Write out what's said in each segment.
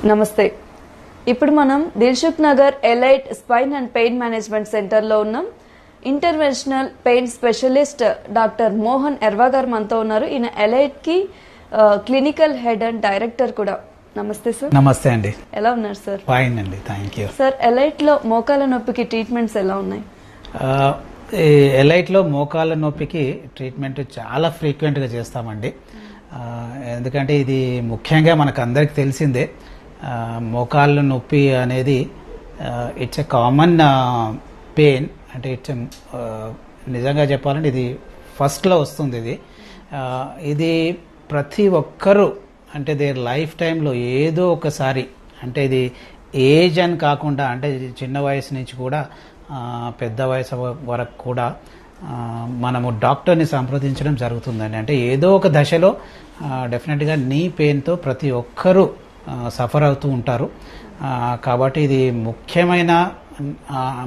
నమస్తే. ఇప్పుడు మనం Dilsukh Nagar elite spine and pain management సెంటర్లో ఉన్నాం. Interventional pain specialist doctor Mohan Erva గారు మనతో ఉన్నారు. ఈయన ఎలైట్ కి క్లినికల్ హెడ్ అండ్ డైరెక్టర్ కూడా. నమస్తే సార్. నమస్తే అండి. ఎలా ఉన్నారు సార్? ఫైన్ అండి, థ్యాంక్ యూ సార్. ఎలైట్ లో మోకాల నొప్పికి ట్రీట్మెంట్స్ ఎలా ఉన్నాయి? ఎలైట్ లో మోకాల నొప్పికి ట్రీట్మెంట్ చాలా ఫ్రీక్వెంట్ గా చేస్తామండి. ఎందుకంటే ఇది ముఖ్యంగా మనకు అందరికి తెలిసిందే. మోకాళ్ళ నొప్పి అనేది ఇట్స్ ఎ కామన్ పెయిన్. అంటే ఇట్స్ నిజంగా చెప్పాలంటే ఇది ఫస్ట్లో వస్తుంది. ఇది ప్రతి ఒక్కరూ అంటే దేర్ లైఫ్ టైంలో ఏదో ఒకసారి, అంటే ఇది ఏజ్ అని కాకుండా అంటే చిన్న వయసు నుంచి కూడా పెద్ద వయసు వరకు కూడా మనము డాక్టర్ని సంప్రదించడం జరుగుతుందండి. అంటే ఏదో ఒక దశలో డెఫినెట్గా నీ పెయిన్తో ప్రతి ఒక్కరూ సఫర్ అవుతూ ఉంటారు. కాబట్టి ఇది ముఖ్యమైన,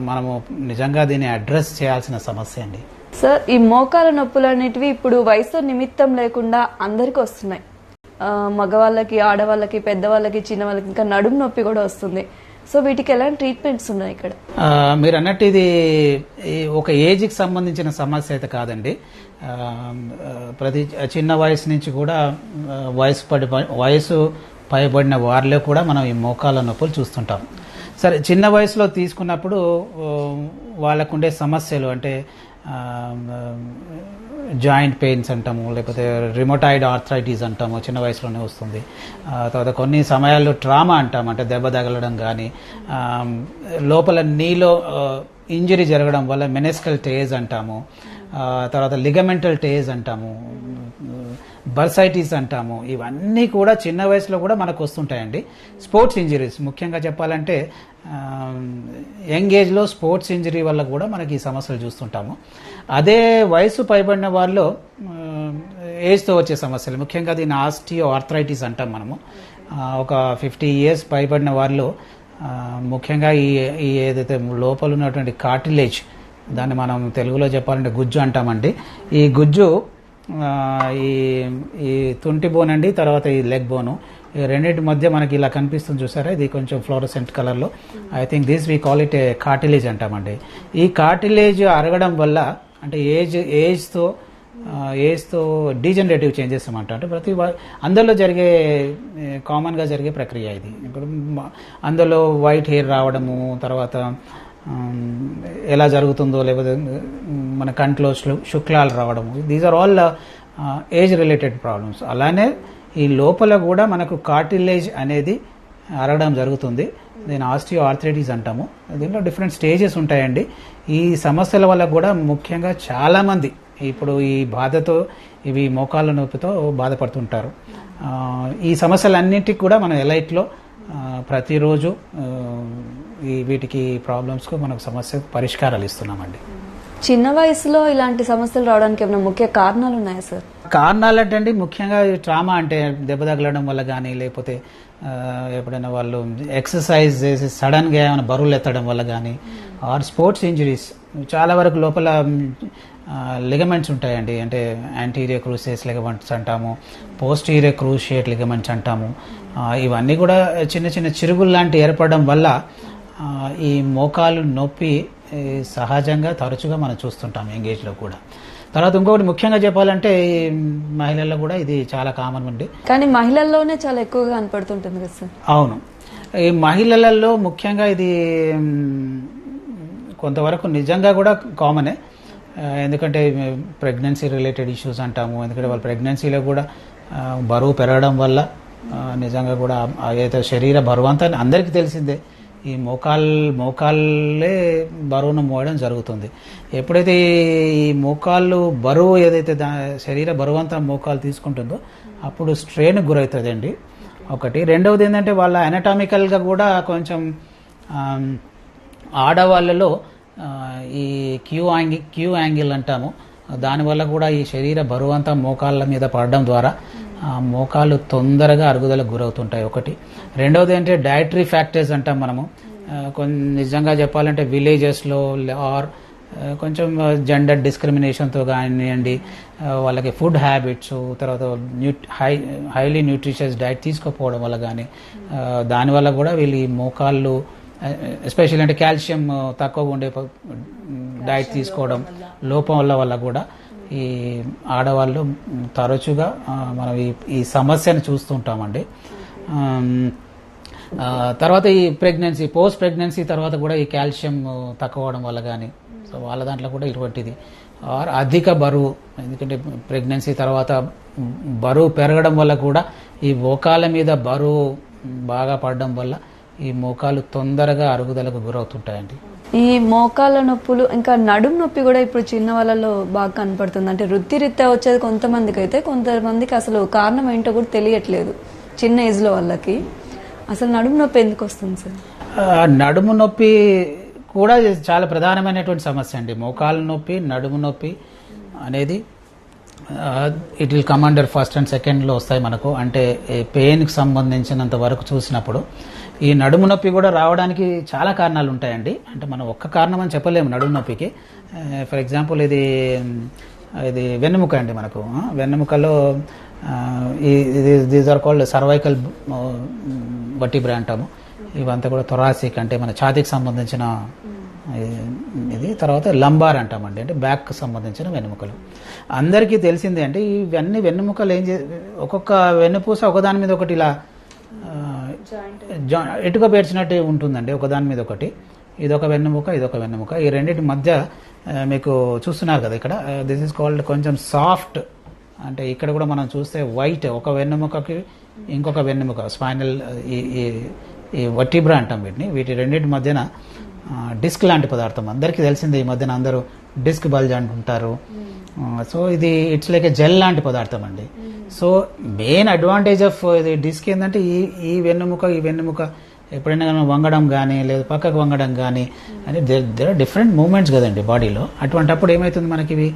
మనము నిజంగా దీన్ని అడ్రస్ చేయాల్సిన సమస్య అండి. సార్, ఈ మోకాల నొప్పులు అనేటివి ఇప్పుడు వయసు నిమిత్తం లేకుండా అందరికి వస్తున్నాయి. మగవాళ్ళకి, ఆడవాళ్ళకి, పెద్దవాళ్ళకి, చిన్న వాళ్ళకి, ఇంకా నడుము నొప్పి కూడా వస్తుంది. సో వీటికి ఎలాంటి ట్రీట్మెంట్స్ ఉన్నాయి ఇక్కడ? మీరు అన్నట్టు ఇది ఒక ఏజ్కి సంబంధించిన సమస్య అయితే కాదండి. ప్రతి చిన్న వయసు నుంచి కూడా వయసు పైబడిన వారిలో కూడా మనం ఈ మోకాళ్ళ నొప్పులు చూస్తుంటాం. సరే, చిన్న వయసులో తీసుకున్నప్పుడు వాళ్ళకుండే సమస్యలు అంటే జాయింట్ పెయిన్స్ అంటాము, లేకపోతే రిమోటాయిడ్ ఆర్థరైటిస్ అంటాము, చిన్న వయసులోనే వస్తుంది. తర్వాత కొన్ని సమయాల్లో ట్రామా అంటాము, అంటే దెబ్బ తగలడం కానీ, లోపల నీలో ఇంజరీ జరగడం వల్ల మెనిస్కల్ టేజ్ అంటాము, తర్వాత లిగమెంటల్ టేజ్ అంటాము, బర్సైటిస్ అంటాము. ఇవన్నీ కూడా చిన్న వయసులో కూడా మనకు వస్తుంటాయండి. స్పోర్ట్స్ ఇంజరీస్ ముఖ్యంగా చెప్పాలంటే యంగ్ ఏజ్లో స్పోర్ట్స్ ఇంజరీ వల్ల కూడా మనకి ఈ సమస్యలు చూస్తుంటాము. అదే వయసు పైబడిన వాళ్ళలో ఏజ్తో వచ్చే సమస్యలు, ముఖ్యంగా దీన్ని ఆస్టియో ఆర్థరైటిస్ అంటాం మనము. ఒక 50 years పైబడిన వాళ్ళు ముఖ్యంగా ఈ ఏదైతే లోపల ఉన్నటువంటి కార్టిలేజ్, దాన్ని మనం తెలుగులో చెప్పాలంటే గుజ్జు అంటామండి. ఈ గుజ్జు ఈ తుంటి బోన్ అండి, తర్వాత ఈ లెగ్ బోను, ఈ రెండింటి మధ్య మనకి ఇలా కనిపిస్తుంది చూసారా, ఇది కొంచెం ఫ్లోరసెంట్ కలర్లో. I think this we call it A cartilage అంటామండి. ఈ కార్టిలేజ్ అరగడం వల్ల అంటే ఏజ్తో డీజనరేటివ్ చేంజెస్ అన్నమాట. అంటే అందరిలో జరిగే కామన్గా జరిగే ప్రక్రియ ఇది. ఇప్పుడు అందులో వైట్ హెయిర్ రావడము, తర్వాత ఎలా జరుగుతుందో, లేకపోతే మన కంట్లో శుక్లాలు రావడము, these are all age related problems. అలానే ఈ లోపల కూడా మనకు కార్టిలేజ్ అనేది అరగడం జరుగుతుంది. దీన్ని ఆస్టియో ఆర్థరైటిస్ అంటాము. దీనిలో డిఫరెంట్ స్టేజెస్ ఉంటాయండి. ఈ సమస్యల వల్ల కూడా ముఖ్యంగా చాలామంది ఇప్పుడు ఈ బాధతో, ఇవి మోకాళ్ళ నొప్పితో బాధపడుతుంటారు. ఈ సమస్యలన్నింటికి కూడా మనం ఎలైట్లో ప్రతిరోజు వీటికి ప్రాబ్లమ్స్కు మనకు సమస్య పరిష్కారాలు ఇస్తున్నామండి. చిన్న వయసులో ఇలాంటి సమస్యలు రావడానికి ఏమైనా ముఖ్య కారణాలు ఉన్నాయా సార్? కారణాలు అంటే అండి, ముఖ్యంగా ట్రామా అంటే దెబ్బ తగలడం వల్ల కానీ, లేకపోతే ఎప్పుడైనా వాళ్ళు ఎక్సర్సైజ్ చేసి సడన్గా ఏమైనా బరువులు ఎత్తడం వల్ల కానీ, ఆర్ స్పోర్ట్స్ ఇంజరీస్. చాలా వరకు లోపల లిగమెంట్స్ ఉంటాయండి, అంటే యాంటీరియర్ క్రూసియస్ లిగమెంట్స్ అంటాము, పోస్టీరియర్ క్రూషియేట్ లిగమెంట్స్ అంటాము. ఇవన్నీ కూడా చిన్న చిన్న చిరుగులు లాంటి ఏర్పడడం వల్ల ఈ మోకాలు నొప్పి సహజంగా తరచుగా మనం చూస్తుంటాం ఎంగేజ్లో కూడా. తర్వాత ఇంకొకటి ముఖ్యంగా చెప్పాలంటే మహిళల్లో కూడా ఇది చాలా కామన్ అండి. కానీ మహిళల్లోనే చాలా ఎక్కువగా కనపడుతుంటుంది కదా సార్? అవును, ఈ మహిళలలో ముఖ్యంగా ఇది కొంతవరకు నిజంగా కూడా కామనే. ఎందుకంటే ప్రెగ్నెన్సీ రిలేటెడ్ ఇష్యూస్ అంటాము. ఎందుకంటే వాళ్ళ ప్రెగ్నెన్సీలో కూడా బరువు పెరగడం వల్ల నిజంగా కూడా ఏదైతే శరీర బరువు అంతా అందరికీ తెలిసిందే, ఈ మోకాళ్ళే బరువును మోయడం జరుగుతుంది. ఎప్పుడైతే ఈ మోకాళ్ళు బరువు ఏదైతే శరీర బరువు అంతా మోకాలు తీసుకుంటుందో అప్పుడు స్ట్రెయిన్ గురవుతుంది అండి ఒకటి. రెండవది ఏంటంటే వాళ్ళ అనటామికల్గా కూడా కొంచెం ఆడవాళ్ళలో ఈ క్యూ యాంగిల్ అంటాము, దానివల్ల కూడా ఈ శరీర బరువు అంతా మోకాళ్ళ మీద పడడం ద్వారా మోకాళ్ళు తొందరగా అరుగుదలకు గురవుతుంటాయి ఒకటి. రెండవది ఏంటంటే డైటరీ ఫ్యాక్టర్స్ అంటాం మనము. నిజంగా చెప్పాలంటే విలేజెస్లో ఆర్ కొంచెం జెండర్ డిస్క్రిమినేషన్తో కానివ్వండి, వాళ్ళకి ఫుడ్ హ్యాబిట్స్, తర్వాత హైలీ న్యూట్రిషియస్ డైట్ తీసుకోకపోవడం వల్ల కానీ, దానివల్ల కూడా వీళ్ళు ఈ మోకాళ్ళు ఎస్పెషల్లీ అంటే కాల్షియం తక్కువగా ఉండే డైట్ తీసుకోవడం లోపం వల్ల కూడా ఈ ఆడవాళ్ళు తరచుగా మనం ఈ సమస్యను చూస్తుంటామండి. తర్వాత ఈ ప్రెగ్నెన్సీ, పోస్ట్ ప్రెగ్నెన్సీ తర్వాత కూడా ఈ కాల్షియం తక్కువ అవడం వల్ల కానీ, సో వాళ్ళ దాంట్లో కూడా ఇటువంటిది. ఆర్ అధిక బరువు, ఎందుకంటే ప్రెగ్నెన్సీ తర్వాత బరువు పెరగడం వల్ల కూడా ఈ మోకాళ్ళ మీద బరువు బాగా పడడం వల్ల ఈ మోకాలు తొందరగా అరుగుదలకు గురవుతుంటాయండి. ఈ మోకాళ్ళ నొప్పులు ఇంకా నడుము నొప్పి కూడా ఇప్పుడు చిన్న వాళ్ళలో బాగా కనపడుతుంది. అంటే వృత్తిరీత్యా వచ్చేది కొంతమందికి అయితే, కొంతమందికి అసలు కారణం ఏంటో కూడా తెలియట్లేదు చిన్న ఏజ్ లో వాళ్ళకి. అసలు నడుము నొప్పి ఎందుకు వస్తుంది సార్? నడుము నొప్పి కూడా చాలా ప్రధానమైనటువంటి సమస్య అండి. మోకాళ్ళ నొప్పి, నడుము నొప్పి అనేది it will come under first and second లో వస్తాయి మనకు. అంటే పెయిన్ కి సంబంధించినంత వరకు చూసినప్పుడు ఈ నడుము నొప్పి కూడా రావడానికి చాలా కారణాలు ఉంటాయండి. అంటే మనం ఒక్క కారణం అని చెప్పలేము నడుము నొప్పికి. ఫర్ ఎగ్జాంపుల్ ఇది వెన్నెముక అండి. మనకు వెన్నెముకలో these are called cervical vertebra అంటాము. ఇవంతా కూడా థొరాసిక్ అంటే మన ఛాతీకి సంబంధించిన ఇది. తర్వాత లంబార్ అంటామండి, అంటే బ్యాక్ కు సంబంధించిన వెన్నెముకలు. అందరికీ తెలిసిందే అంటే ఇవన్నీ వెన్నెముకలు ఒక్కొక్క వెన్నుపూస ఒకదాని మీద ఒకటి ఇలా ఎటుక పేర్చినట్టు ఉంటుందండి, ఒకదాని మీద ఒకటి. ఇదొక వెన్నెముక, ఇదొక వెన్నెముక. ఈ రెండింటి మధ్య మీకు చూస్తున్నారు కదా ఇక్కడ, దిస్ ఈస్ కాల్డ్ కొంచెం సాఫ్ట్. అంటే ఇక్కడ కూడా మనం చూస్తే వైట్, ఒక వెన్నెముకకి ఇంకొక వెన్నెముక స్పైనల్ ఈ వర్టిబ్రా అంటాం వీటిని. వీటి రెండింటి మధ్యన డిస్క్ లాంటి పదార్థం అందరికీ తెలిసిందే. ఈ మధ్యన అందరూ డిస్క్ బల్జ్ అంటుంటారు. సో ఇది ఇట్స్ లైక్ ఏ జెల్ లాంటి పదార్థం అండి. సో మెయిన్ అడ్వాంటేజ్ ఆఫ్ ఇది డిస్క్ ఏంటంటే ఈ వెన్నెముక ఎప్పుడైనా వంగడం కానీ లేదా పక్కకు వంగడం కానీ అని దేర్ ఆర్ డిఫరెంట్ మూమెంట్స్ కదండి బాడీలో. అటువంటిప్పుడు ఏమవుతుంది మనకి ఇవి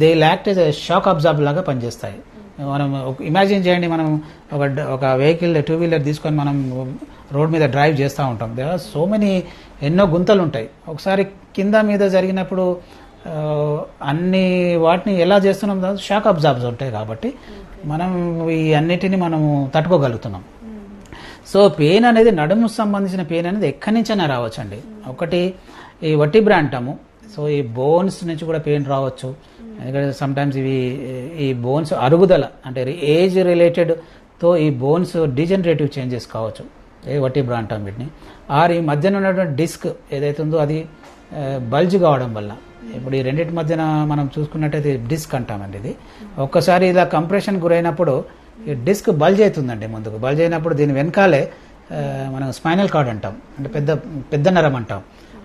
they act as shock absorb లాగా పనిచేస్తాయి. మనం ఇమాజిన్ చేయండి, మనం ఒక వెహికల్ 2-వీలర్ తీసుకొని మనం రోడ్ మీద డ్రైవ్ చేస్తూ ఉంటాం. దే ఆర్ సో మెనీ, ఎన్నో గుంతలు ఉంటాయి. ఒకసారి కింద మీద జరిగినప్పుడు అన్ని వాటిని ఎలా చేస్తున్నాం, షాక్ అబ్జార్బ్స్ ఉంటాయి కాబట్టి మనం ఈ అన్నిటిని మనము తట్టుకోగలుగుతున్నాం. సో పెయిన్ అనేది, నడుము సంబంధించిన పెయిన్ అనేది ఎక్కడి నుంచైనా రావచ్చండి. ఒకటి ఈ వర్టిబ్రా అంటాము. సో ఈ బోన్స్ నుంచి కూడా పెయిన్ రావచ్చు. ఎందుకంటే సమ్టైమ్స్ ఈ బోన్స్ అరుగుదల అంటే ఏజ్ రిలేటెడ్ తో ఈ బోన్స్ డిజనరేటివ్ చేంజెస్ కావచ్చు, వర్టిబ్రా అంటాం వీటిని. ఆర్ ఈ మధ్యన ఉన్నటువంటి డిస్క్ ఏదైతే ఉందో అది బల్జ్ కావడం వల్ల. ఇప్పుడు ఈ రెండింటి మధ్యన మనం చూసుకున్నట్టయితే డిస్క్ అంటామండి. ఇది ఒక్కసారి ఇలా కంప్రెషన్ గురైనప్పుడు ఈ డిస్క్ బల్జ్ అవుతుందండి. ముందుకు బల్జ్ అయినప్పుడు దీని వెనకాలే మనం స్పైనల్ కార్డ్ అంటాం, అంటే పెద్ద నరం అంటాం.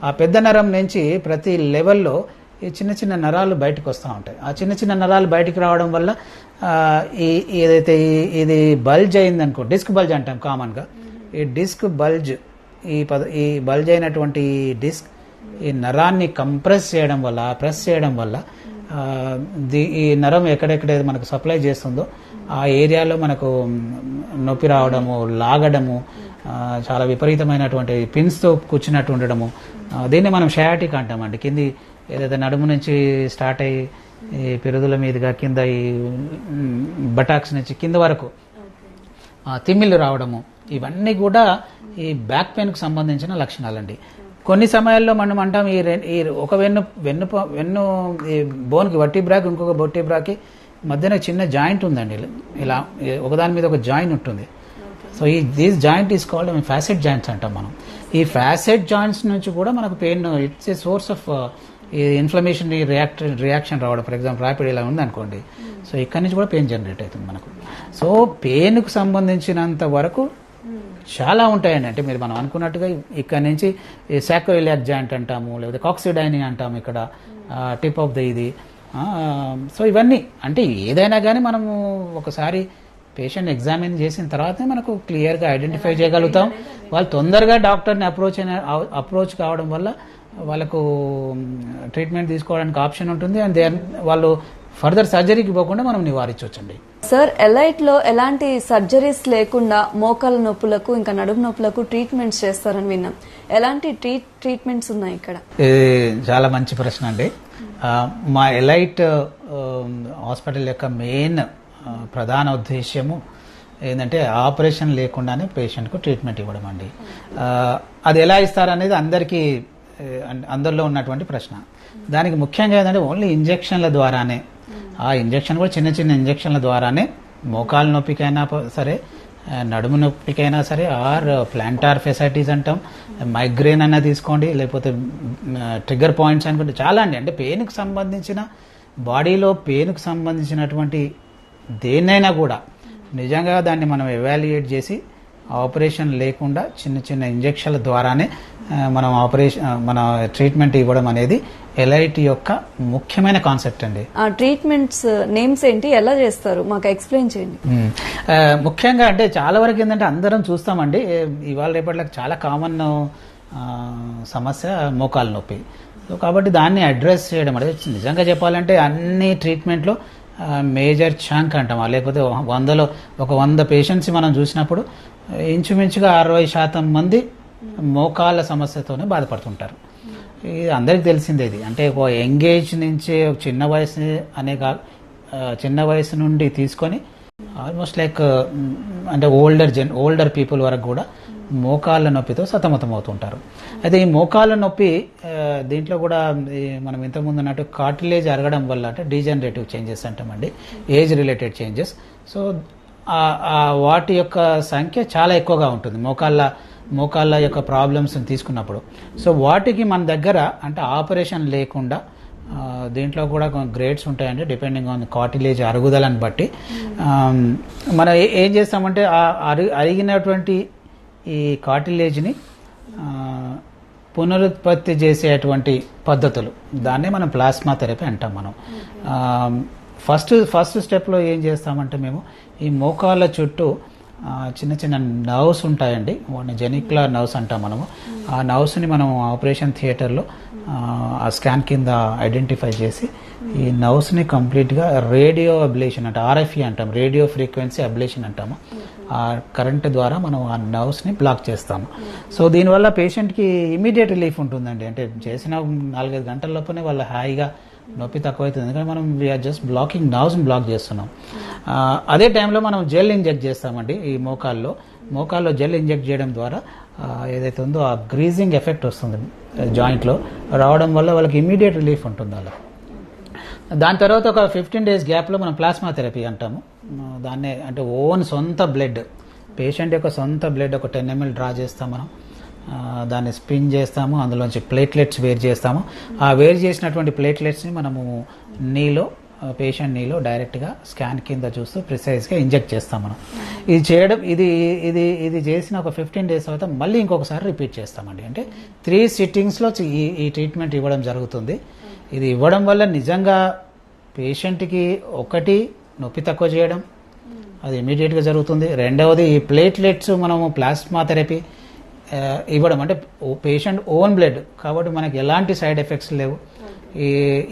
ఆ పెద్ద నరం నుంచి ప్రతి లెవెల్లో ఈ చిన్న చిన్న నరాలు బయటకు వస్తూ ఉంటాయి. ఆ చిన్న చిన్న నరాలు బయటకు రావడం వల్ల ఏదైతే ఇది బల్జ్ అయిందనుకో, డిస్క్ బల్జ్ అంటాం కామన్గా. ఈ డిస్క్ బల్జ్, ఈ బల్జ్ అయినటువంటి డిస్క్ ఈ నరాన్ని ప్రెస్ చేయడం వల్ల ఈ నరం ఎక్కడెక్కడైతే మనకు సప్లై చేస్తుందో ఆ ఏరియాలో మనకు నొప్పి రావడము, లాగడము, చాలా విపరీతమైనటువంటి పిన్స్తో కూర్చున్నట్టు ఉండడము, దీన్ని మనం షయాటిక్ అంటామండి. కింది ఏదైతే నడుము నుంచి స్టార్ట్ అయ్యి ఈ పిరుదుల మీదుగా కింద ఈ బటాక్స్ నుంచి కింద వరకు తిమ్మిళ్ళు రావడము, ఇవన్నీ కూడా ఈ బ్యాక్ పెయిన్ కు సంబంధించిన లక్షణాలండి. కొన్ని సమయాల్లో మనం అంటాం ఈ ఒక వెన్ను ఈ బోన్కి వర్టిబ్రాకి ఇంకొక వర్టిబ్రాకి మధ్యన చిన్న జాయింట్ ఉందండి. ఇలా ఒకదాని మీద ఒక జాయింట్ ఉంటుంది. So these joint is called facet joints అంటాం మనం. ఈ ఫ్యాసెట్ జాయింట్స్ నుంచి కూడా మనకు pain, it's a source of inflammation reaction రావడం. ఫర్ ఎగ్జాంపుల్ ర్యాపిడ్ ఇలా ఉంది అనుకోండి, సో ఇక్కడి నుంచి కూడా పెయిన్ జనరేట్ అవుతుంది మనకు. సో పెయిన్ కు సంబంధించినంత వరకు చాలా ఉంటాయండి. అంటే మీరు మనం అనుకున్నట్టుగా ఇక్కడ నుంచి సాక్రోయిలియాక్ జాయింట్ అంటాము, లేదా కాక్సిడైని అంటాము ఇక్కడ టిప్ ఆఫ్ ద ఇది. సో ఇవన్నీ అంటే ఏదైనా కానీ మనము ఒకసారి పేషెంట్ ఎగ్జామిన్ చేసిన తర్వాతనే మనకు క్లియర్గా ఐడెంటిఫై చేయగలుగుతాం. వాళ్ళు తొందరగా డాక్టర్ని అప్రోచ్ కావడం వల్ల వాళ్ళకు ట్రీట్మెంట్ తీసుకోవడానికి ఆప్షన్ ఉంటుంది. అండ్ వాళ్ళు ఫర్దర్ సర్జరీకి పోకుండా మనం నివారించవచ్చండి. సార్, ఎలైట్ లో ఎలాంటి సర్జరీస్ లేకుండా మోకాల నొప్పులకు ఇంకా నడుము నొప్పులకు ట్రీట్మెంట్స్ చేస్తారని విన్నాం. ఎలాంటి ట్రీట్మెంట్స్ ఉన్నాయి ఇక్కడ? ఇది చాలా మంచి ప్రశ్న అండి. మా ఎలైట్ హాస్పిటల్ యొక్క మెయిన్ ప్రధాన ఉద్దేశ్యము ఏంటంటే ఆపరేషన్ లేకుండానే పేషెంట్కు ట్రీట్మెంట్ ఇవ్వడం అండి. అది ఎలా ఇస్తారనేది అందరిలో ఉన్నటువంటి ప్రశ్న. దానికి ముఖ్యంగా ఏంటంటే ఓన్లీ ఇంజెక్షన్ల ద్వారానే, ఆ ఇంజెక్షన్ కూడా చిన్న చిన్న ఇంజెక్షన్ల ద్వారానే మోకాలు నొప్పికైనా సరే, నడుము నొప్పికైనా సరే, ఆర్ ప్లాంటార్ ఫెసైటీస్ అంటాం, మైగ్రేన్ అన్నా తీసుకోండి, లేకపోతే ట్రిగ్గర్ పాయింట్స్ అనుకుంటే చాలా అండి. అంటే పెయిన్కి సంబంధించిన, బాడీలో పెయిన్కి సంబంధించినటువంటి దేన్నైనా కూడా నిజంగా దాన్ని మనం ఎవాల్యుయేట్ చేసి ఆపరేషన్ లేకుండా చిన్న చిన్న ఇంజెక్షన్ల ద్వారానే మన ట్రీట్మెంట్ ఇవ్వడం అనేది ఎలైట్ యొక్క ముఖ్యమైన కాన్సెప్ట్ అండి. ఆ ట్రీట్మెంట్స్ నేమ్స్ ఏంటి, ఎలా చేస్తారు, మాకు ఎక్స్ప్లెయిన్ చేయండి. ముఖ్యంగా అంటే చాలా వరకు ఏంటంటే అందరం చూస్తామండి, ఇవాళ రేపటికి చాలా కామన్ సమస్య మోకాలు నొప్పి. సో కాబట్టి దాన్ని అడ్రస్ చేయడం అంటే నిజంగా చెప్పాలంటే అన్ని ట్రీట్మెంట్లో మేజర్ ఛాంక్ అంటాం, లేకపోతే 100 పేషెంట్స్ మనం చూసినప్పుడు ఇంచుమించుగా 60% మంది మోకాళ్ళ సమస్యతోనే బాధపడుతుంటారు. ఇది అందరికి తెలిసిందే. ఇది అంటే ఒక యంగేజ్ నుంచి చిన్న వయసు నుండి తీసుకొని ఆల్మోస్ట్ లైక్ అంటే ఓల్డర్ పీపుల్ వరకు కూడా మోకాళ్ళ నొప్పితో సతమతం అవుతుంటారు. అయితే ఈ మోకాళ్ళ నొప్పి దీంట్లో కూడా మనం ఇంతకుముందు అన్నట్టు కార్టిలేజ్ అరగడం వల్ల, అంటే డీజనరేటివ్ చేంజెస్ అంటామండి, ఏజ్ రిలేటెడ్ చేంజెస్. సో వాటి యొక్క సంఖ్య చాలా ఎక్కువగా ఉంటుంది మోకాళ్ళ యొక్క ప్రాబ్లమ్స్ తీసుకున్నప్పుడు. సో వాటికి మన దగ్గర అంటే ఆపరేషన్ లేకుండా దీంట్లో కూడా గ్రేడ్స్ ఉంటాయండి, డిపెండింగ్ ఆన్ కార్టిలేజ్ అరుగుదలని బట్టి. మనం ఏం చేస్తామంటే అరిగినటువంటి ఈ కార్టిలేజ్ని పునరుత్పత్తి చేసేటువంటి పద్ధతులు, దాన్నే మనం ప్లాస్మా థెరపీ అంటాం. మనం ఫస్ట్ స్టెప్లో ఏం చేస్తామంటే మేము ఈ మోకాళ్ళ చుట్టూ చిన్న చిన్న నర్వ్స్ ఉంటాయండి, వాటిని జెనిక్యులర్ నర్వ్స్ అంటాం మనము. ఆ నర్వ్స్ని మనం ఆపరేషన్ థియేటర్లో ఆ స్కాన్ కింద ఐడెంటిఫై చేసి ఈ నర్వ్స్ని కంప్లీట్గా రేడియో అబ్లేషన్ అంటే RFE అంటాం, రేడియో ఫ్రీక్వెన్సీ అబ్లేషన్ అంటాము. ఆ కరెంట్ ద్వారా మనం ఆ నర్వ్స్ని బ్లాక్ చేస్తాము. సో దీనివల్ల పేషెంట్కి ఇమీడియట్ రిలీఫ్ ఉంటుందండి. అంటే చేసిన 4-5 గంటల లోపలనే వాళ్ళ హాయిగా నొప్పి తక్కువ అవుతుంది, ఎందుకంటే మనం వీఆర్ జస్ట్ నర్వ్స్ని బ్లాక్ చేస్తున్నాం. అదే టైంలో మనం జెల్ ఇంజెక్ట్ చేస్తామండి. ఈ మోకాల్లో జెల్ ఇంజెక్ట్ చేయడం ద్వారా ఏదైతే ఉందో ఆ గ్రీజింగ్ ఎఫెక్ట్ వస్తుంది జాయింట్లో, రావడం వల్ల వాళ్ళకి ఇమీడియట్ రిలీఫ్ ఉంటుంది అలా. దాని తర్వాత ఒక 15 days గ్యాప్లో మనం ప్లాస్మా థెరపీ అంటాము. దాన్నే అంటే సొంత బ్లడ్, పేషెంట్ యొక్క సొంత బ్లడ్ ఒక 10 ml డ్రా చేస్తాం మనం. దాన్ని స్పిన్ చేస్తాము, అందులోంచి ప్లేట్లెట్స్ వేరు చేస్తాము. ఆ వేరు చేసినటువంటి ప్లేట్లెట్స్ని మనము పేషెంట్ నీలో డైరెక్ట్గా స్కాన్ కింద చూస్తూ ప్రిసైజ్గా ఇంజెక్ట్ చేస్తాం మనం. ఇది చేసిన ఒక 15 days తర్వాత మళ్ళీ ఇంకొకసారి రిపీట్ చేస్తామండి. అంటే 3 sittings-లో ఈ ట్రీట్మెంట్ ఇవ్వడం జరుగుతుంది. ఇది ఇవ్వడం వల్ల నిజంగా పేషెంట్కి ఒకటి నొప్పి తక్కువ చేయడం, అది ఇమీడియట్గా జరుగుతుంది. రెండవది ఈ ప్లేట్లెట్స్ మనము ప్లాస్మా థెరపీ ఇవ్వడం అంటే పేషెంట్ ఓన్ బ్లడ్ కాబట్టి మనకి ఎలాంటి సైడ్ ఎఫెక్ట్స్ లేవు.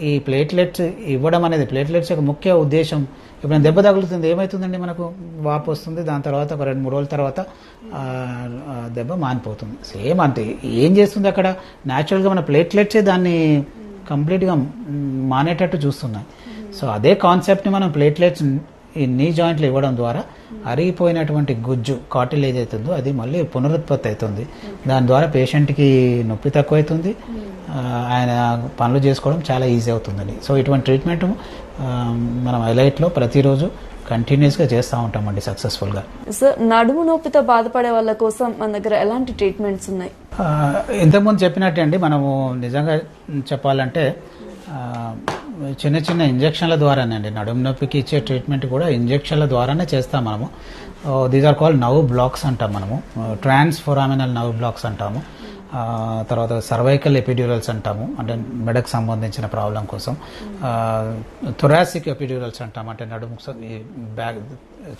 ఈ ప్లేట్లెట్స్ ఇవ్వడం అనేది, ప్లేట్లెట్స్ యొక్క ముఖ్య ఉద్దేశం, ఇప్పుడు దెబ్బ తగులుతుంది ఏమవుతుందండి, మనకు వాపు వస్తుంది, దాని తర్వాత ఒక 2-3 రోజుల తర్వాత దెబ్బ మానిపోతుంది. సేమ్ అంతే. ఏం చేస్తుంది అక్కడ, న్యాచురల్గా మన ప్లేట్లెట్సే దాన్ని కంప్లీట్గా మానేటట్టు చూస్తున్నాయి. సో అదే కాన్సెప్ట్ని మనం ప్లేట్లెట్స్ ఈ నీ జాయింట్లు ఇవ్వడం ద్వారా అరిగిపోయినటువంటి గుజ్జు కార్టిలేజ్ అవుతుందో అది మళ్ళీ పునరుత్పత్తి అవుతుంది. దాని ద్వారా పేషెంట్కి నొప్పి తక్కువ అవుతుంది, ఆయన పనులు చేసుకోవడం చాలా ఈజీ అవుతుందండి. సో ఇటువంటి ట్రీట్మెంట్ మనం ఎలైట్లో ప్రతిరోజు కంటిన్యూస్గా చేస్తూ ఉంటామండి సక్సెస్ఫుల్గా. సార్, నడుము నొప్పితో బాధపడే వాళ్ళ కోసం మన దగ్గర ఎలాంటి ట్రీట్మెంట్స్ ఉన్నాయి? ఇంతకుముందు చెప్పినట్టే అండి, మనము నిజంగా చెప్పాలంటే చిన్న చిన్న ఇంజెక్షన్ల ద్వారానే అండి, నడుము నొప్పికి ఇచ్చే ట్రీట్మెంట్ కూడా ఇంజెక్షన్ల ద్వారానే చేస్తాం మనము. These are called nerve blocks అంటాం మనము, ట్రాన్స్ఫోరామినల్ నర్వ్ బ్లాక్స్ అంటాము. తర్వాత సర్వైకల్ ఎపిడ్యూరల్స్ అంటాము, అంటే మెడకు సంబంధించిన ప్రాబ్లం కోసం. థొరాసిక్ ఎపిడ్యూరల్స్ అంటాము, అంటే నడుము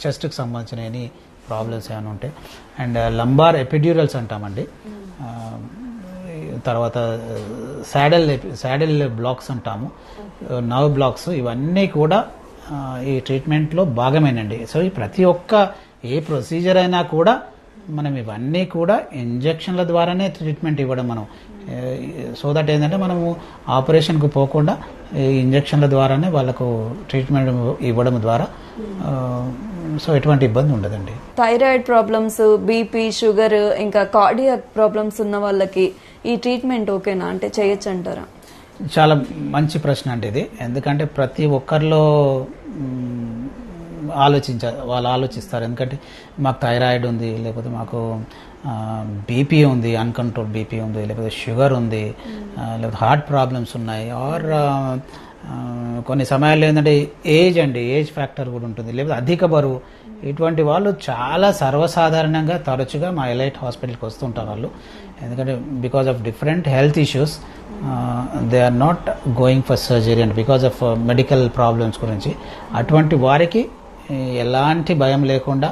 చెస్ట్కి సంబంధించిన ఎనీ ప్రాబ్లమ్స్ ఏమైనా ఉంటే. అండ్ లంబార్ ఎపిడ్యూరల్స్ అంటామండి, తర్వాత శాడిల్ బ్లాక్స్ అంటాము, నర్వ్ బ్లాక్స్, ఇవన్నీ కూడా ఈ ట్రీట్మెంట్లో భాగమేనండి. సో ఈ ప్రతి ఒక్క ఏ ప్రొసీజర్ అయినా కూడా మనం ఇవన్నీ కూడా ఇంజెక్షన్ల ద్వారానే ట్రీట్మెంట్ ఇవ్వడం మనం, సో దట్ ఏంటంటే మనము ఆపరేషన్కు పోకుండా ఈ ఇంజెక్షన్ల ద్వారానే వాళ్ళకు ట్రీట్మెంట్ ఇవ్వడం ద్వారా సో ఎటువంటి ఇబ్బంది ఉండదండి. థైరాయిడ్ ప్రాబ్లమ్స్, బీపీ, షుగర్, ఇంకా కార్డియాక్ ప్రాబ్లమ్స్ ఉన్న వాళ్ళకి ఈ ట్రీట్మెంట్ ఓకేనా, అంటే చేయొచ్చు అంటారా? చాలా మంచి ప్రశ్న అంటే ఇది. ఎందుకంటే ప్రతి ఒక్కరిలో వాళ్ళు ఆలోచిస్తారు. ఎందుకంటే మాకు థైరాయిడ్ ఉంది, లేకపోతే మాకు బీపీ ఉంది, అన్కంట్రోల్ బీపీ ఉంది, లేకపోతే షుగర్ ఉంది, లేకపోతే హార్ట్ ప్రాబ్లమ్స్ ఉన్నాయి, ఆర్ కొన్ని సమయాల్లో ఏంటంటే ఏజ్ ఫ్యాక్టర్ కూడా ఉంటుంది, లేకపోతే అధిక బరువు. ఇటువంటి వాళ్ళు చాలా సర్వసాధారణంగా తరచుగా మా ఎలైట్ హాస్పిటల్కి వస్తుంటారు వాళ్ళు. ఎందుకంటే because of different health issues they are not going for surgery and because of medical problems గురించి. అటువంటి వారికి ఎలాంటి భయం లేకుండా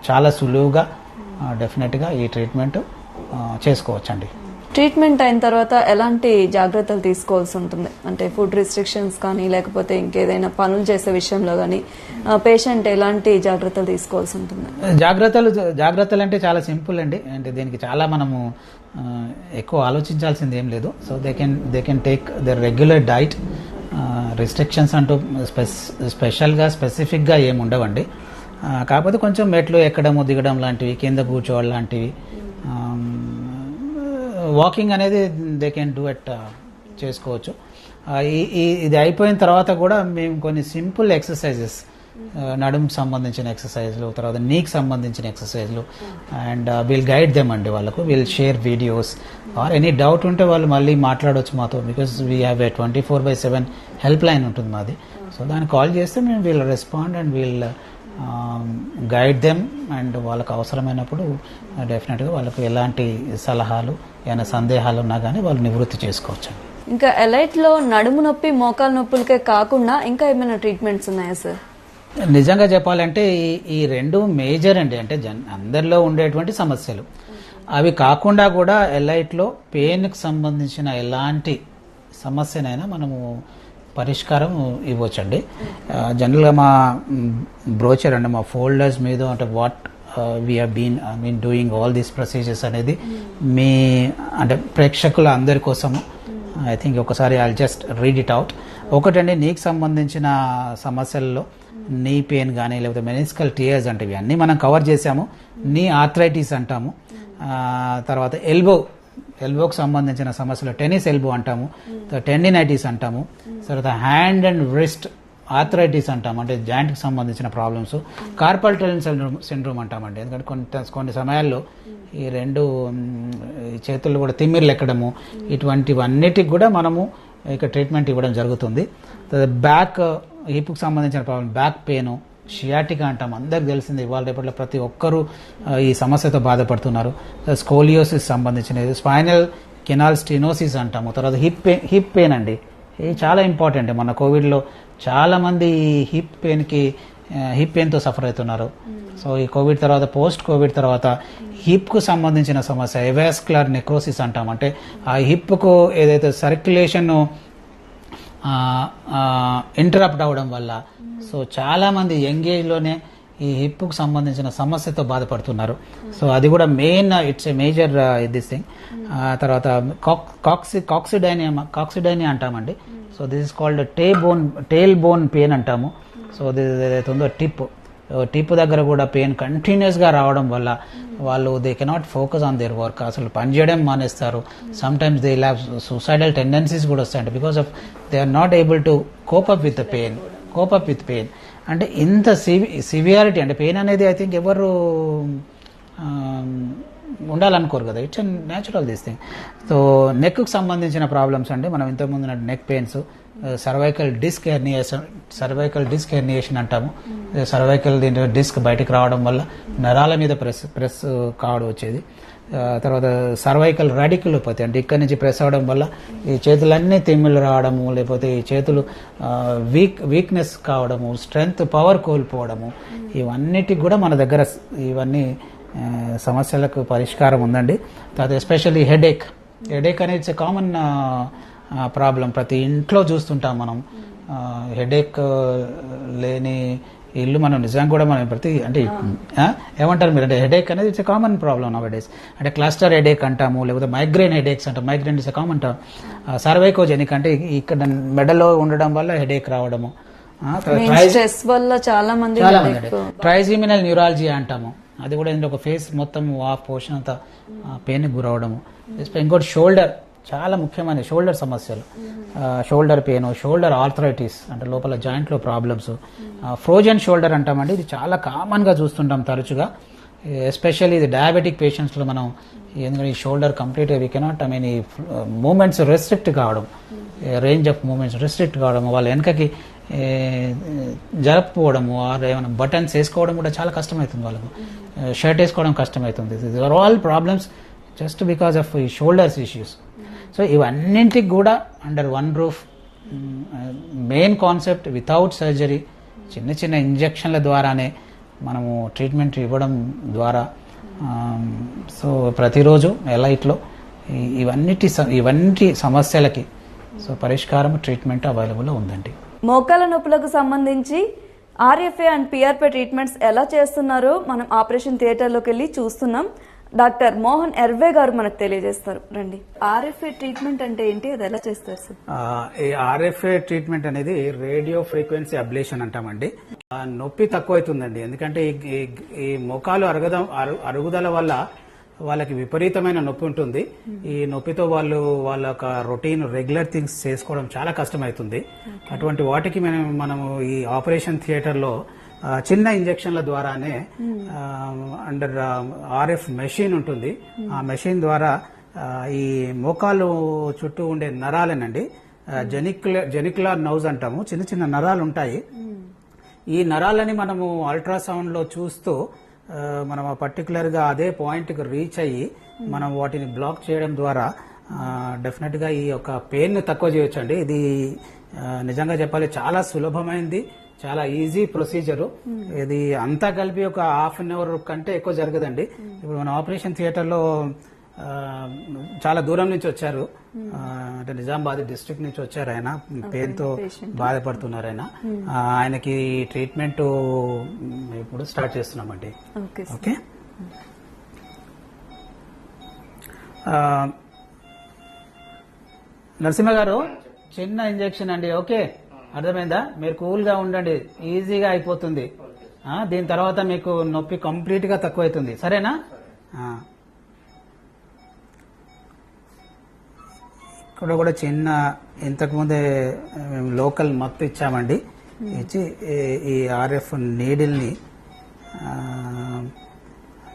చాలా సులువుగా డెఫినెట్గా ఈ ట్రీట్మెంట్ చేసుకోవచ్చండి. ట్రీట్మెంట్ అయిన తర్వాత ఎలాంటి జాగ్రత్తలు తీసుకోవాల్సి ఉంటుంది, అంటే ఫుడ్ రిస్ట్రిక్షన్స్ కానీ లేకపోతే ఇంకేదైనా పనులు చేసే విషయంలో కానీ పేషెంట్ ఎలాంటి జాగ్రత్తలు తీసుకోవాల్సి ఉంటుంది? జాగ్రత్తలు అంటే చాలా సింపుల్ అండి. అంటే దీనికి చాలా మనము ఎక్కువ ఆలోచించాల్సింది ఏం లేదు. So they can take the regular diet. Restrictions అంటూ స్పెసిఫిక్గా ఏమి ఉండవండి. కాకపోతే కొంచెం మెట్లు ఎక్కడము దిగడం లాంటివి, కింద కూర్చోవడం లాంటివి, వాకింగ్ అనేది దే కెన్ డూ ఇట్ చేసుకోవచ్చు. ఇది అయిపోయిన తర్వాత కూడా మేము కొన్ని సింపుల్ ఎక్సర్సైజెస్, నడుముకి సంబంధించిన ఎక్సర్సైజ్లు, తర్వాత నీకు సంబంధించిన ఎక్సర్సైజ్లు, అండ్ విల్ గైడ్ దెమ్ అండి. వాళ్ళకు will share videos, or any doubt ఉంటే వాళ్ళు మళ్ళీ మాట్లాడవచ్చు మాతో, because we have a 24/7 help line ఉంటుంది మాది. సో దాన్ని కాల్ చేస్తే మేము will respond and will guide them. And వాళ్ళకు అవసరమైనప్పుడు డెఫినెట్గా వాళ్ళకు ఎలాంటి సలహాలు, ఏమైనా సందేహాలు ఉన్నా కానీ వాళ్ళు నివృత్తి చేసుకోవచ్చు. ఇంకా ఎలైట్లో నడుము నొప్పి, మోకాలు నొప్పులకే కాకుండా ఇంకా ఏమైనా ట్రీట్మెంట్స్ ఉన్నాయా సార్? నిజంగా చెప్పాలంటే ఈ రెండు మేజర్ అండి. అంటే అందరిలో ఉండేటువంటి సమస్యలు. అవి కాకుండా కూడా ఎలైట్లో పెయిన్కి సంబంధించిన ఎలాంటి సమస్యనైనా మనము పరిష్కారం ఇవ్వచ్చండి. జనరల్గా మా బ్రోచర్ అండి, మా ఫోల్డర్స్ మీద అంటే what we been doing all these procedures అనేది మీ అంటే ప్రేక్షకుల అందరి కోసము ఐ థింక్ ఒకసారి I just read it out. ఒకటండి, నీకు సంబంధించిన సమస్యల్లో నీ పెయిన్ కానీ లేకపోతే మెనిస్కల్ టియర్స్ అంటే ఇవన్నీ మనం కవర్ చేసాము. నీ ఆర్థరైటిస్ అంటాము. తర్వాత ఎల్బోకి సంబంధించిన సమస్యలు టెన్నిస్ ఎల్బో అంటాము, టెండినైటిస్ అంటాము. తర్వాత హ్యాండ్ అండ్ రిస్ట్ ఆర్థరైటిస్ అంటాము, అంటే జాయింట్కి సంబంధించిన ప్రాబ్లమ్స్. కార్పల్ టనెల్ సిండ్రోమ్ అంటామండి. ఎందుకంటే కొన్ని సమయాల్లో ఈ రెండు చేతుల్లో కూడా తిమ్మిర్లు ఎక్కడము, ఇటువంటివన్నిటికి కూడా మనము ఇక ట్రీట్మెంట్ ఇవ్వడం జరుగుతుంది. బ్యాక్ హిప్కి సంబంధించిన ప్రాబ్లం, బ్యాక్ పెయిన్, షియాటికా అంటాం, అందరికి తెలిసింది. ఇవాళ రేపట్లో ప్రతి ఒక్కరూ ఈ సమస్యతో బాధపడుతున్నారు. స్కోలియోసిస్ సంబంధించినది, స్పైనల్ కెనాల్ స్టెనోసిస్ అంటాము. తర్వాత హిప్ పెయిన్ అండి, ఇది చాలా ఇంపార్టెంట్. మన కోవిడ్లో చాలా మంది హిప్ పెయిన్తో సఫర్ అవుతున్నారు. సో ఈ కోవిడ్ తర్వాత, పోస్ట్ కోవిడ్ తర్వాత హిప్కు సంబంధించిన సమస్య ఎవాస్కులర్ నెక్రోసిస్ అంటాం. అంటే ఆ హిప్కు ఏదైతే సర్క్యులేషన్ ఇంటరప్ట్ అవడం వల్ల సో చాలా మంది యంగ్ ఏజ్లోనే ఈ హిప్కు సంబంధించిన సమస్యతో బాధపడుతున్నారు. సో అది కూడా main, it's a major this thing. తర్వాత కాక్సిడైనియా అంటామండి. So this is called tail bone pain అంటాము. సో ఏదైతే ఉందో టిప్ దగ్గర కూడా పెయిన్ కంటిన్యూస్గా రావడం వల్ల వాళ్ళు they cannot focus on their work, అసలు పనిచేయడం మానేస్తారు. Sometimes they have suicidal tendencies కూడా వస్తాయంట, because of they are not able to cope up with pain. అంటే ఇంత సివియారిటీ, అంటే పెయిన్ అనేది ఐ థింక్ ఎవరు ఉండాలనుకోరు కదా, it's natural this thing. So నెక్కు సంబంధించిన ప్రాబ్లమ్స్ అండి, మనం ఇంతకుముందు neck pains, cervical disc herniation అంటాము. సర్వైకల్ డిస్క్ బయటకు రావడం వల్ల నరాల మీద ప్రెస్ కావడం వచ్చేది. తర్వాత సర్వైకల్ రాడిక్యులోపతి, అంటే ఇక్కడి నుంచి ప్రెస్ అవడం వల్ల ఈ చేతులన్నీ తిమ్మిళ్ళు రావడము, లేకపోతే ఈ చేతులు వీక్నెస్ కావడము, స్ట్రెంగ్త్, పవర్ కోల్పోవడము, ఇవన్నిటికి కూడా మన దగ్గర ఇవన్నీ సమస్యలకు పరిష్కారం ఉందండి. తర్వాత ఎస్పెషల్లీ హెడేక్ అనేది ఇట్స్ ఎ కామన్ ప్రాబ్లం. ప్రతి ఇంట్లో చూస్తుంటాం మనం. హెడేక్ లేని ఇల్లు మనం నిజంగా కూడా మనం ప్రతి అంటే ఏమంటారు మీరు అంటే హెడేక్ అనేది it's a common problem now days. అంటే క్లస్టర్ హెడేక్ అంటాము, లేకపోతే మైగ్రేన్ హెడేక్స్ అంటాం. Migraine is a common cervicogenic అంటే ఇక్కడ మెడలో ఉండడం వల్ల హెడేక్ రావడము. స్ట్రెస్ వల్ల చాలా మంది ట్రైజిమినల్ న్యూరాలజీ అంటాము. అది కూడా ఒక ఫేస్ మొత్తం ఆ పోర్షన్ అంతా పెయిన్ గురవడము. ఇంకోటి షోల్డర్, చాలా ముఖ్యమైన షోల్డర్ సమస్యలు. షోల్డర్ పెయిన్, షోల్డర్ ఆర్థరైటిస్ అంటే లోపల జాయింట్ లో ప్రాబ్లమ్స్. ఫ్రోజన్ షోల్డర్ అంటామండి, ఇది చాలా కామన్ గా చూస్తుంటాం తరచుగా. ఎస్పెషల్లీ ఇది డయాబెటిక్ పేషెంట్స్ లో మనం, ఎందుకంటే ఈ shoulder complete we cannot I mean ఈ మూమెంట్స్ రెస్ట్రిక్ట్ కావడం, రేంజ్ ఆఫ్ మూమెంట్స్ రెస్ట్రిక్ట్ కావడం, వాళ్ళ వెనకకి జరపకపోవడము, ఏమైనా బటన్స్ వేసుకోవడం కూడా చాలా కష్టమవుతుంది వాళ్ళకు. షర్ట్ వేసుకోవడం కష్టమవుతుంది. These are all problems just because of ఈ షోల్డర్స్ ఇష్యూస్. సో ఇవన్నింటికి కూడా under one roof, main concept without surgery, చిన్న చిన్న ఇంజెక్షన్ల ద్వారానే మనము ట్రీట్మెంట్ ఇవ్వడం ద్వారా సో ప్రతిరోజు ఎలైట్లో ఇవన్నీ సమస్యలకి సో పరిష్కారం, ట్రీట్మెంట్ అవైలబుల్ ఉందండి. మోకాల నొప్పులకు సంబంధించి ఆర్ఎఫ్ఏ అండ్ పిఆర్పి ట్రీట్మెంట్స్ ఎలా చేస్తున్నారో మనం ఆపరేషన్ థియేటర్లోకి వెళ్ళి చూస్తున్నాం. డాక్టర్ మోహన్ ఎర్వే గారు మనకు తెలియజేస్తారు. రండి. ఆర్ఎఫ్ఏ ట్రీట్మెంట్ అంటే ఏంటి, అది ఎలా చేస్తారు సార్? ఈ ఆర్ఎఫ్ఏ ట్రీట్మెంట్ అనేది రేడియో ఫ్రీక్వెన్సీ అబ్లేషన్ అంటామండి. నొప్పి తక్కువ అవుతుందండి, ఎందుకంటే ఈ మోకాలు అరుగుదల వల్ల వాళ్ళకి విపరీతమైన నొప్పి ఉంటుంది. ఈ నొప్పితో వాళ్ళ యొక్క రొటీన్ రెగ్యులర్ థింగ్స్ చేసుకోవడం చాలా కష్టమవుతుంది. అటువంటి వాటికి మనము ఈ ఆపరేషన్ థియేటర్లో చిన్న ఇంజెక్షన్ల ద్వారానే అండర్ ఆర్ఎఫ్ మెషిన్ ఉంటుంది. ఆ మెషిన్ ద్వారా ఈ మోకాలు చుట్టూ ఉండే నరాలనండి, జెనిక్యులర్ నర్వ్స్ అంటాము, చిన్న చిన్న నరాలు ఉంటాయి. ఈ నరాలని మనము అల్ట్రాసౌండ్ లో చూస్తూ మనం పర్టికులర్ గా అదే పాయింట్ కి రీచ్ అయ్యి మనం వాటిని బ్లాక్ చేయడం ద్వారా డెఫినెట్ గా ఈ యొక్క పెయిన్ ని తక్కువ చేయొచ్చు అండి. ఇది నిజంగా చెప్పాలి చాలా సులభమైంది, చాలా ఈజీ ప్రొసీజర్. ఇది అంతా కలిపి ఒక హాఫ్ అన్ అవర్ కంటే ఎక్కువ జరగదండి. ఇప్పుడు మన ఆపరేషన్ థియేటర్ లో చాలా దూరం నుంచి వచ్చారు, అంటే నిజామాబాద్ డిస్ట్రిక్ట్ నుంచి వచ్చారు. ఆయన పెయిన్ తో బాధపడుతున్నారు. ఆయనకి ట్రీట్మెంట్ ఇప్పుడు స్టార్ట్ చేస్తున్నామండి. ఓకే. నరసింహ గారు, చిన్న ఇంజెక్షన్ అండి. ఓకే, అర్థమైందా? మీరు కూల్ గా ఉండండి, ఈజీగా అయిపోతుంది. దీని తర్వాత మీకు నొప్పి కంప్లీట్ గా తక్కువ అవుతుంది. సరేనా? ఇక్కడ కూడా చిన్న ఇంతకుముందే మేము లోకల్ మత్తు ఇచ్చామండి. ఇచ్చి ఈ ఆర్ఎఫ్ నీడిల్ని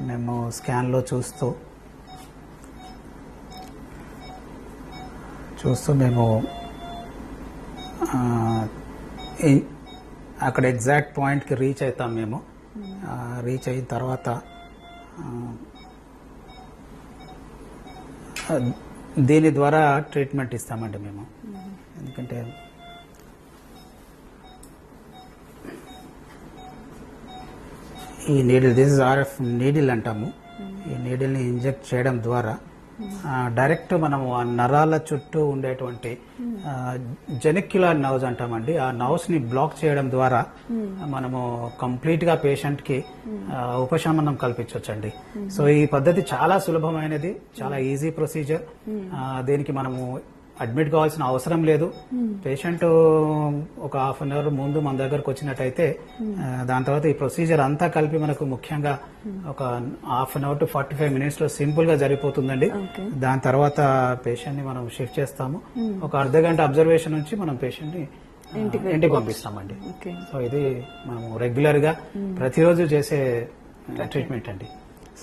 మేము స్కాన్లో చూస్తూ మేము అక్కడ ఎగ్జాక్ట్ పాయింట్కి రీచ్ అవుతాం. మేము రీచ్ అయిన తర్వాత దీని ద్వారా ట్రీట్మెంట్ ఇస్తామండి మేము. ఎందుకంటే ఈ needle, this is RF needle అంటాము. ఈ నీడిల్ని ఇంజెక్ట్ చేయడం ద్వారా డైరెక్ట్ మనము ఆ నరాల చుట్టూ ఉండేటువంటి జెనిక్యులర్ నర్వ్స్ అంటామండి, ఆ నర్వ్స్ ని బ్లాక్ చేయడం ద్వారా మనము కంప్లీట్ గా పేషెంట్ కి ఉపశమనం కల్పించవచ్చండి. సో ఈ పద్ధతి చాలా సులభమైనది, చాలా ఈజీ ప్రొసీజర్. దీనికి మనము అడ్మిట్ కావాల్సిన అవసరం లేదు. పేషెంట్ ఒక హాఫ్ అన్ అవర్ ముందు మన దగ్గరకు వచ్చినట్టయితే దాని తర్వాత ఈ ప్రొసీజర్ అంతా కలిపి మనకు ముఖ్యంగా ఒక half an hour to 45 minutes లో సింపుల్ గా జరిగిపోతుందండి. దాని తర్వాత పేషెంట్ ని మనం షిఫ్ట్ చేస్తాము. ఒక అర్ధగంట అబ్జర్వేషన్ నుంచి మనం పేషెంట్ ని ఇంటికి పంపిస్తామండి. సో ఇది మనం రెగ్యులర్ గా ప్రతిరోజు చేసే ట్రీట్మెంట్ అండి.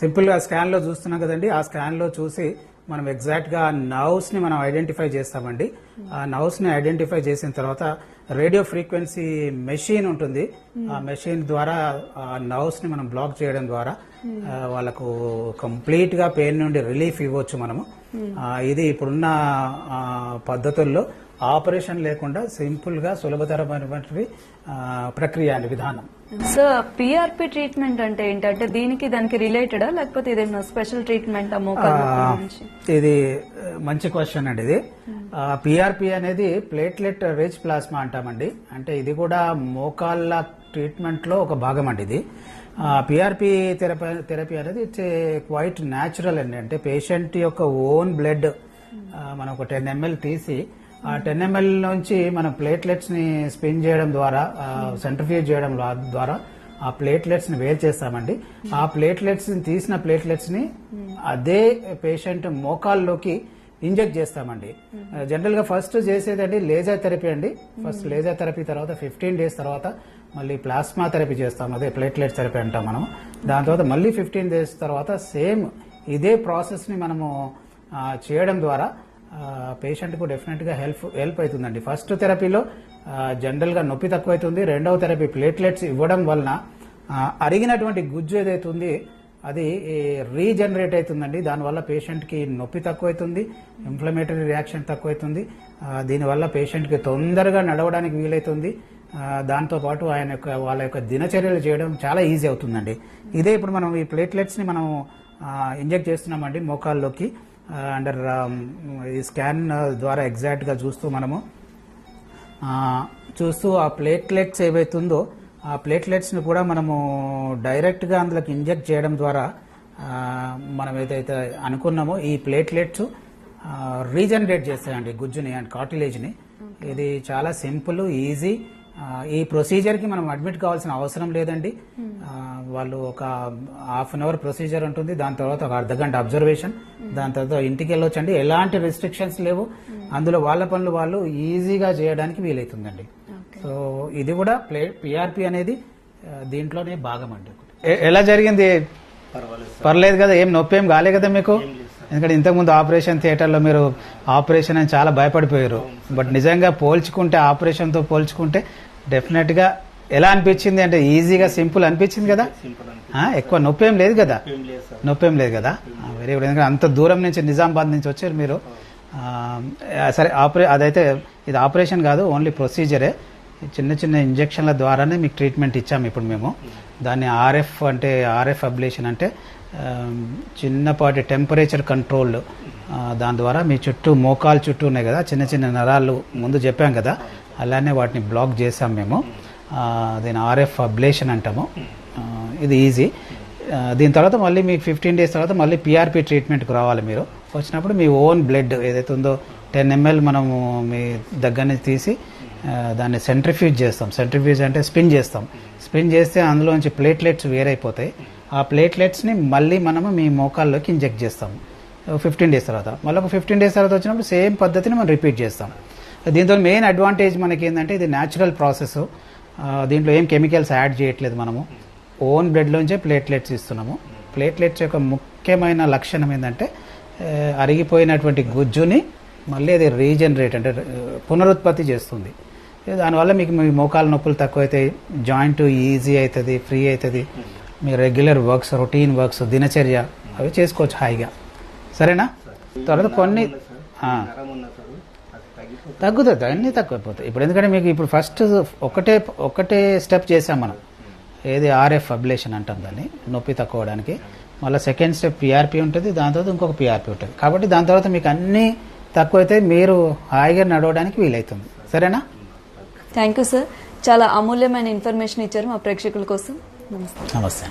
సింపుల్ గా స్కాన్ లో చూస్తున్నాం కదండి, ఆ స్కాన్ లో చూసి మనం ఎగ్జాక్ట్ గా నర్వ్స్ ని మనం ఐడెంటిఫై చేస్తామండి. ఆ నర్వ్స్ ని ఐడెంటిఫై చేసిన తర్వాత రేడియో ఫ్రీక్వెన్సీ మెషిన్ ఉంటుంది. ఆ మెషిన్ ద్వారా ఆ నర్వ్స్ ని మనం బ్లాక్ చేయడం ద్వారా వాళ్ళకు కంప్లీట్ గా పెయిన్ నుండి రిలీఫ్ ఇవ్వచ్చు మనము. ఇది ఇప్పుడున్న పద్ధతుల్లో ఆపరేషన్ లేకుండా సింపుల్ గా సులభతరమైనటువంటి ప్రక్రియ అండి, విధానం. సో పిఆర్పి ట్రీట్మెంట్ అంటే ఏంటంటే దానికి రిలేటెడా లేకపోతే ఇదేమన్నా స్పెషల్ ట్రీట్మెంట్ ఇది మంచి క్వశ్చన్ అండి. ఇది పిఆర్పి అనేది ప్లేట్లెట్ రిచ్ ప్లాస్మా అంటామండి. అంటే ఇది కూడా మోకాళ్ళ ట్రీట్మెంట్ లో ఒక భాగం అండి. ఇది పిఆర్పి థెరపీ అనేది ఇట్స్ క్వైట్ న్యాచురల్ అండి. అంటే పేషెంట్ యొక్క ఓన్ బ్లడ్ మనం ఒక 10 ml తీసి ఆ 10 ml నుంచి మనం ప్లేట్లెట్స్ ని స్పిన్ చేయడం ద్వారా, సెంట్రిఫ్యూజ్ చేయడం ద్వారా ఆ ప్లేట్లెట్స్ ని వేరు చేస్తామండి. ఆ ప్లేట్లెట్స్ ని తీసిన ప్లేట్లెట్స్ ని అదే పేషెంట్ మోకాల్లోకి ఇంజెక్ట్ చేస్తామండి. జనరల్ గా ఫస్ట్ చేసేదండి లేజర్ థెరపీ అండి. ఫస్ట్ లేజర్ థెరపీ తర్వాత 15 days తర్వాత మళ్ళీ ప్లాస్మా థెరపీ చేస్తాం, అదే ప్లేట్లెట్ థెరపీ అంటాం మనం. దాని తర్వాత మళ్ళీ 15 days తర్వాత సేమ్ ఇదే ప్రాసెస్ ని మనము చేయడం ద్వారా పేషెంట్ కు డెఫినెట్ గా హెల్ప్ అవుతుందండి. ఫస్ట్ థెరపీలో జనరల్ గా నొప్పి తక్కువ అవుతుంది. రెండవ థెరపీ ప్లేట్లెట్స్ ఇవ్వడం వలన అరిగినటువంటి గుజ్జు ఏదైతే ఉంది అది రీజనరేట్ అవుతుందండి. దానివల్ల పేషెంట్ కి నొప్పి తక్కువ అవుతుంది, ఇన్ఫ్లమేటరీ రియాక్షన్ తక్కువ అవుతుంది. దీనివల్ల పేషెంట్ కి తొందరగా నడవడానికి వీలవుతుంది. దాంతో పాటు వాళ్ళ యొక్క దినచర్యలు చేయడం చాలా ఈజీ అవుతుందండి. ఇదే ఇప్పుడు మనం ఈ ప్లేట్లెట్స్ ని మనం ఇంజెక్ట్ చేస్తున్నామండి మోకాల్లోకి. అండర్ ఈ స్కాన్ ద్వారా ఎగ్జాక్ట్ గా చూస్తూ ఆ ప్లేట్లెట్స్ ఏవైతుందో ఆ ప్లేట్లెట్స్ ని కూడా మనము డైరెక్ట్ గా అందులోకి ఇంజెక్ట్ చేయడం ద్వారా మనం ఏదైతే అనుకున్నామో ఈ ప్లేట్లెట్స్ రీజనరేట్ చేస్తాయండి గుజ్జుని అండ్ కార్టిలేజ్ ని. ఇది చాలా సింపుల్, ఈజీ. ఈ ప్రొసీజర్ కి మనం అడ్మిట్ కావాల్సిన అవసరం లేదండి. వాళ్ళు ఒక 1/2 hour ప్రొసీజర్ ఉంటుంది. దాని తర్వాత ఒక అర్ధగంట అబ్జర్వేషన్, దాని తర్వాత ఇంటికి వెళ్ళొచ్చండి. ఎలాంటి రెస్ట్రిక్షన్స్ లేవు. అందులో వాళ్ళ పనులు వాళ్ళు ఈజీగా చేయడానికి వీలవుతుందండి. సో ఇది కూడా పిఆర్పి అనేది దీంట్లోనే భాగం అండి. ఎలా జరిగింది? పర్లేదు కదా, ఏం నొప్పి ఏం కాలే కదా మీకు? ఎందుకంటే ఇంతకుముందు ఆపరేషన్ థియేటర్లో మీరు ఆపరేషన్ అని చాలా భయపడిపోయారు. బట్ నిజంగా ఆపరేషన్తో పోల్చుకుంటే డెఫినెట్ గా ఎలా అనిపించింది? అంటే ఈజీగా సింపుల్ అనిపించింది కదా? ఎక్కువ నొప్పి ఏం లేదు కదా? Very good. ఎందుకంటే అంత దూరం నుంచి నిజామాబాద్ నుంచి వచ్చారు మీరు. సరే, అదైతే ఇది ఆపరేషన్ కాదు, ఓన్లీ ప్రొసీజరే. చిన్న చిన్న ఇంజెక్షన్ల ద్వారానే మీకు ట్రీట్మెంట్ ఇచ్చాము ఇప్పుడు మేము. దాన్ని ఆర్ఎఫ్ అబ్లేషన్ అంటే చిన్నపాటి టెంపరేచర్ కంట్రోల్డ్. దాని ద్వారా మీ చుట్టూ మోకాలు చుట్టూ ఉన్నాయి కదా చిన్న చిన్న నరాలు, ముందు చెప్పాం కదా, అలానే వాటిని బ్లాక్ చేసాం మేము. దీని ఆర్ఎఫ్ అబ్లేషన్ అంటాము. ఇది ఈజీ. దీని తర్వాత మళ్ళీ మీకు 15 days తర్వాత మళ్ళీ పిఆర్పి ట్రీట్మెంట్కి రావాలి. మీరు వచ్చినప్పుడు మీ ఓన్ బ్లడ్ ఏదైతే ఉందో 10 ml మనము మీ దగ్గర నుంచి తీసి దాన్ని సెంట్రిఫ్యూజ్ చేస్తాం. సెంట్రిఫ్యూజ్ అంటే స్పిన్ చేస్తాం. స్పిన్ చేస్తే అందులోంచి ప్లేట్లెట్స్ వేరైపోతాయి. ఆ ప్లేట్లెట్స్ ని మళ్ళీ మనము మీ మోకాల్లోకి ఇంజెక్ట్ చేస్తాం 15 days తర్వాత. మళ్ళీ ఒక 15 days తర్వాత వచ్చినప్పుడు సేమ్ పద్ధతిని మనం రిపీట్ చేస్తాం. దీంతో మెయిన్ అడ్వాంటేజ్ మనకి ఏంటంటే ఇది న్యాచురల్ ప్రాసెస్. దీంట్లో ఏం కెమికల్స్ యాడ్ చేయట్లేదు. మనము ఓన్ బ్లడ్లోంచే ప్లేట్లెట్స్ ఇస్తున్నాము. ప్లేట్లెట్స్ యొక్క ముఖ్యమైన లక్షణం ఏంటంటే అరిగిపోయినటువంటి గుజ్జుని మళ్ళీ అది రీజనరేట్ అంటే పునరుత్పత్తి చేస్తుంది. దానివల్ల మీకు మీ మోకాలు నొప్పులు తక్కువ అవుతాయి, జాయింట్ ఈజీ అవుతుంది, ఫ్రీ అవుతుంది. మీ రెగ్యులర్ వర్క్స్, రొటీన్ వర్క్స్, దినచర్య అవి చేసుకోవచ్చు హాయిగా. సరేనా? తర్వాత కొన్ని తగ్గుతుంది, అన్నీ తక్కువైపోతాయి. ఇప్పుడు ఎందుకంటే మీకు ఇప్పుడు ఫస్ట్ ఒకటే స్టెప్ చేసాం మనం, ఏది ఆర్ఎఫ్ అబ్లేషన్ అంటాం దాన్ని, నొప్పి తక్కువ అవడానికి. మళ్ళీ సెకండ్ స్టెప్ పిఆర్పి ఉంటుంది, దాని తర్వాత ఇంకొక పిఆర్పి ఉంటుంది. కాబట్టి దాని తర్వాత మీకు అన్నీ తక్కువైతే మీరు హాయిగా నడవడానికి వీలవుతుంది. సరేనా? థ్యాంక్ యూ సార్, చాలా అమూల్యమైన ఇన్ఫర్మేషన్ ఇచ్చారు మా ప్రేక్షకుల కోసం. నమస్తే.